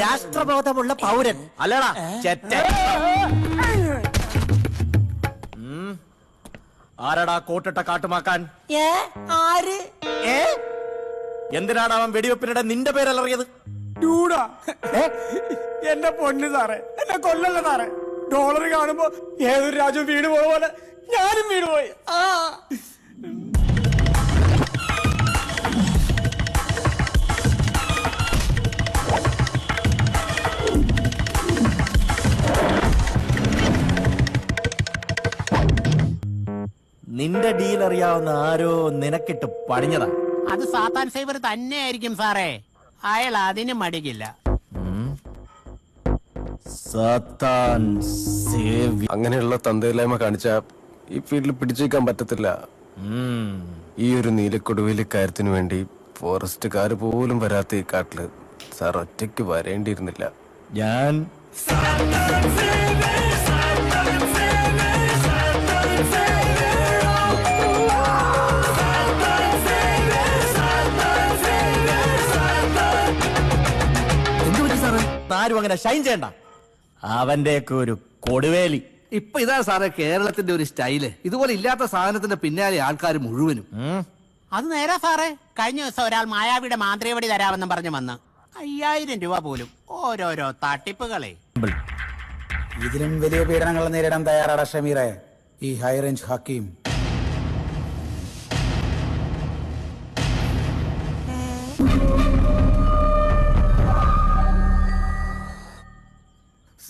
രാഷ്ട്രബോധമുള്ള പൗരൻ അല്ലടാ ചെറ്റ. ആരടാ കോട്ടിട്ട കാട്ടുമാക്കാൻ? ആര്? എന്തിനാണ് അവൻ വെടിവെപ്പിനിടെ നിന്റെ പേരലറിയത്? എന്റെ പൊന്ന് സാറേ, എന്നെ കൊല്ലല്ല സാറേ. ഡോളർ കാണുമ്പോ ഏതൊരു രാജ്യം വീണ് പോയ പോലെ ഞാനും വീണുപോയി. നിന്റെ ഡീൽ അറിയാവുന്ന ആരോ നിനക്കിട്ട് പണിഞ്ഞതാ. അത് സാത്താൻ സേവർ തന്നെയായിരിക്കും സാറേ. അയാൾ അതിന് മടിക്കില്ല. സാത്താൻ സേവ്യർ. അങ്ങനെയുള്ള തന്തയില്ലായ്മ കാണിച്ച ഈ ഫീൽഡിൽ പിടിച്ചേക്കാൻ പറ്റത്തില്ല. ഈ ഒരു നീലക്കൊടുവിലെ കാര്യത്തിന് വേണ്ടി ഫോറസ്റ്റുകാർ പോലും വരാത്ത ഈ കാട്ടില് സാർ ഒറ്റയ്ക്ക് വരേണ്ടിയിരുന്നില്ല. ഞാൻ ആരും അങ്ങനെ ഷൈൻ ചെയ്യണ്ട. അവന്റെയൊക്കെ ഒരു കൊടുവേലി. ഇപ്പൊ ഇതാ സാറേ കേരളത്തിന്റെ ഒരു സ്റ്റൈല്. ഇതുപോലെ ഇല്ലാത്ത സാധനത്തിന്റെ പിന്നാലെ ആൾക്കാർ മുഴുവനും. അത് നേരാ സാറേ. കഴിഞ്ഞ ദിവസം ഒരാൾ മായാവിയുടെ മാന്ത്രികവടി തരാമെന്നും പറഞ്ഞു വന്ന് 5000 രൂപ പോലും. ഓരോരോ തട്ടിപ്പുകളെ. ഇതിലും വലിയ പീഡനങ്ങൾ നേരിടാൻ തയ്യാറാണ് ഷമീറെ ഈ ഹൈ റേഞ്ച് ഹക്കീം.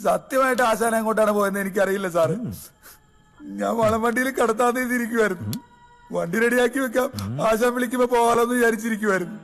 സത്യമായിട്ട് ആശാൻ എങ്ങോട്ടാണ് പോയെന്ന് എനിക്കറിയില്ല സാറ്. ഞാൻ വളം വണ്ടിയിൽ കടത്താതെ ഇരിക്കുവായിരുന്നു. വണ്ടി റെഡിയാക്കി വെക്കാം, ആശാൻ വിളിക്കുമ്പോ പോകാലോന്ന് വിചാരിച്ചിരിക്കുവായിരുന്നു.